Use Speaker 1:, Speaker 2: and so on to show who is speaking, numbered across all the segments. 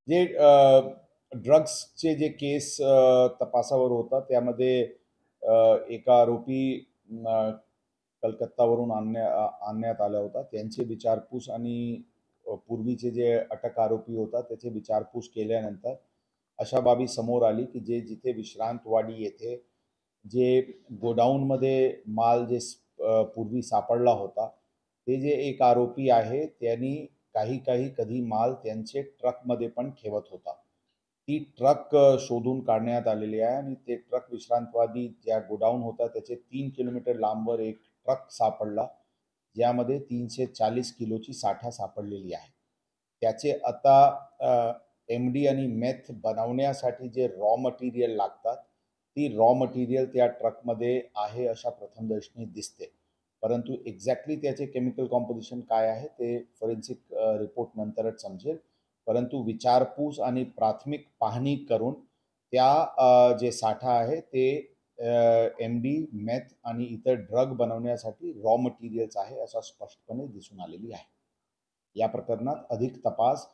Speaker 1: जे ड्रग्सचे जे केस तपासावर होता त्यामध्ये एका आरोपी कलकत्तावरून आणण्यात आला होता. त्यांची विचारपूस आणि पूर्वीचे जे अटक आरोपी होता त्याची विचारपूस केल्यानंतर अशा बाबी समोर आली की जे जिथे विश्रांतवाडी येथे जे गोडाऊनमध्ये माल जे पूर्वी सापडला होता, ते जे एक आरोपी आहे त्यांनी काही कधी माल त्यांचे ट्रकमध्ये पण ठेवत होता. ती ट्रक शोधून काढण्यात आलेली आहे आणि ते ट्रक विश्रांतवादी ज्या गोडाऊन होता त्याचे 3 किलोमीटर लांबवर एक ट्रक सापडला, ज्यामध्ये 340 किलोची साठा सापडलेली आहे. त्याचे आता एम-डी आणि मेथ बनवण्यासाठी जे रॉ मटेरियल लागतात, ती रॉ मटेरियल त्या ट्रकमध्ये आहे अशा प्रथमदर्शनी दिसते. परंतु एक्झॅक्टली त्याचे केमिकल कॉम्पोझिशन काय आहे ते फॉरेन्सिक रिपोर्ट नंतरच समजेल. परंतु विचारपूस आणि प्राथमिक पाहणी करून त्या जे साठा आहे ते एम-डी, मेथ आणि इतर ड्रग बनवण्यासाठी रॉ मटेरियल्स आहे असं स्पष्टपणे दिसून आलेली आहे. या प्रकरणात अधिक तपास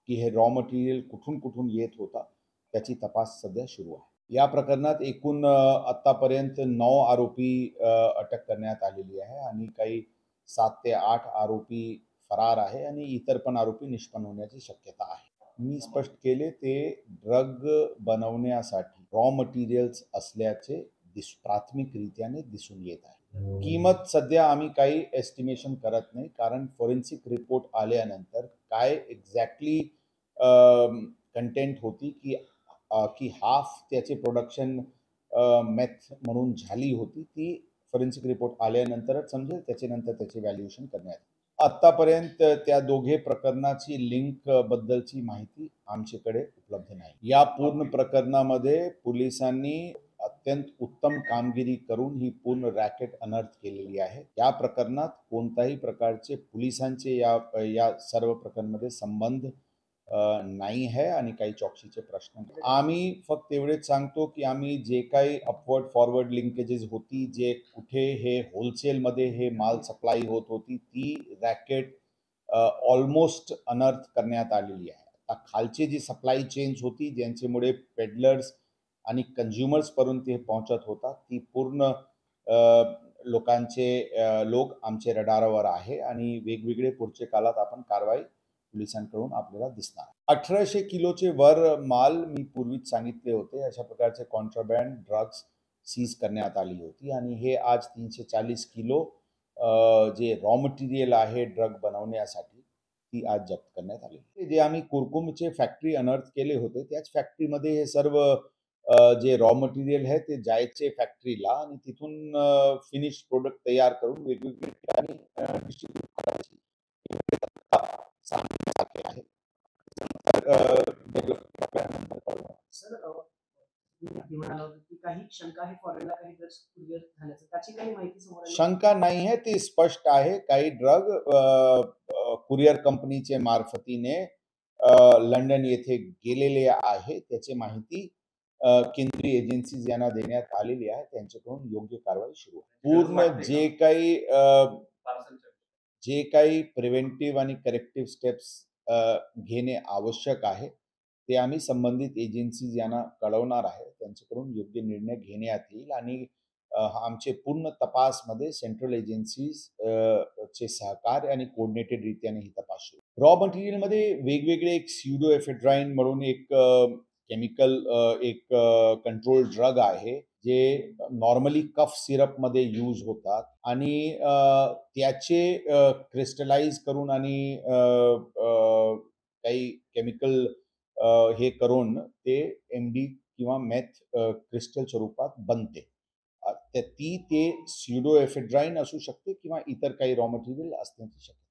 Speaker 1: की हे रॉ मटेरियल कुठून येत होता त्याची तपास सध्या सुरू आहे. या प्रकरणात एकूण आतापर्यंत 9 आरोपी अटक करण्यात आलेली आहे आणि काही 7 ते 8 आरोपी फरार आहे आणि इतर पण आरोपी निष्पन्न होण्याची शक्यता आहे. मी स्पष्ट केले ते ड्रग बनवण्यासाठी रॉ मटेरियल्स असल्याचे प्राथमिकरित्याने दिसून येत आहे. किंमत सध्या आम्ही काही एस्टिमेशन करत नाही, कारण फॉरेन्सिक रिपोर्ट आल्यानंतर काय एक्झॅक्टली कंटेंट होती की हाफ त्याचे प्रोडक्शन मेथ म्हणून झाली होती, ती फॉरेन्सिक रिपोर्ट आल्यानंतरच समजेल. त्याच्यानंतर त्याचे व्हॅल्युएशन करण्यात येईल. आतापर्यंत त्या दोघे प्रकरणाची लिंक बद्दलची माहिती आमच्याकडे उपलब्ध नाही. या पूर्ण प्रकरणामध्ये पोलिसांनी अत्यंत उत्तम कामगिरी करून ही पूर्ण रॅकेट अनर्थ केलेली आहे. या प्रकरणात कोणत्याही प्रकारचे पोलिसांचे या सर्व प्रकरणामध्ये संबंध नाही आहे आणि काही चौकशीचे प्रश्न नाही. आम्ही फक्त एवढेच सांगतो की आम्ही जे काही अपवर्ड फॉरवर्ड लिंकेजेस होती, जे कुठे हे होलसेलमध्ये हे माल सप्लाय होत होती, ती रॅकेट ऑलमोस्ट अनर्थ करण्यात आलेली आहे. आता खालची जी सप्लाय चेन्स होती ज्यांच्यामुळे पेडलर्स आणि कन्झ्युमर्सपर्यंत ते पोहोचत होता, ती पूर्ण लोक आमचे रडारवर आहे आणि वेगवेगळे पुढच्या काळात आपण कारवाई पोलिसांकडून आपल्याला दिसणार. 1800 किलोचे वर माल मी पूर्वीच सांगितले होते. अशा प्रकारचे कॉन्ट्राबँड ड्रग्स सीज करण्यात आली होती आणि हे आज 340 किलो जे रॉ मटेरियल आहे ड्रग बनवण्यासाठी ती आज जप्त करण्यात आली. जे आम्ही कुरकुमचे फॅक्टरी अनर्थ केले होते त्याच फॅक्टरीमध्ये हे सर्व जे रॉ मटेरियल आहे ते जायचे फॅक्टरीला आणि तिथून फिनिश प्रोडक्ट तयार करून वेगवेगळ्या ठिकाणी डिस्ट्रीब्यूट करायची सांगण्यासारखे आहे.
Speaker 2: सर तुम्ही म्हणाला होता की काही शंका आहे फॉरेनला काही ड्रग्स कुरिअर झाल्याचं त्याची काही माहिती समोर आली?
Speaker 1: शंका नाही आहे, ती स्पष्ट आहे. काही ड्रग कुरिअर कंपनीचे मार्फतीने लंडन येथे गेलेले आहे. त्याची माहिती केंद्रीय एजन्सीज यांना देण्यात आलेली आहे. त्यांच्याकडून योग्य कारवाई सुरू आहे. पूर्ण जे काही प्रिव्हेंटिव्ह आणि करेक्टिव्ह स्टेप्स घेणे आवश्यक आहे ते आम्ही संबंधित एजन्सीज यांना कळवणार आहे. त्यांच्याकडून योग्य निर्णय घेण्यात येईल आणि आमचे पूर्ण तपासमध्ये सेंट्रल एजन्सीज चे सहकार्य आणि कोऑर्डिनेटेड रीत्याने ही तपास सुरू. रॉ मटेरियलमध्ये वेगवेगळे एक स्युडोएफेड्राइन म्हणून एक केमिकल एक कंट्रोल ड्रग आहे जे नॉर्मली कफ सिरपमध्ये यूज होतात आणि त्याचे क्रिस्टलाइज करून आणि काही केमिकल हे करून ते एम-डी किंवा मेथ क्रिस्टल स्वरूपात बनते. ती ते स्युडोएफेड्राइन असू शकते किंवा इतर काही रॉ मटेरियल असण्याची शक्यता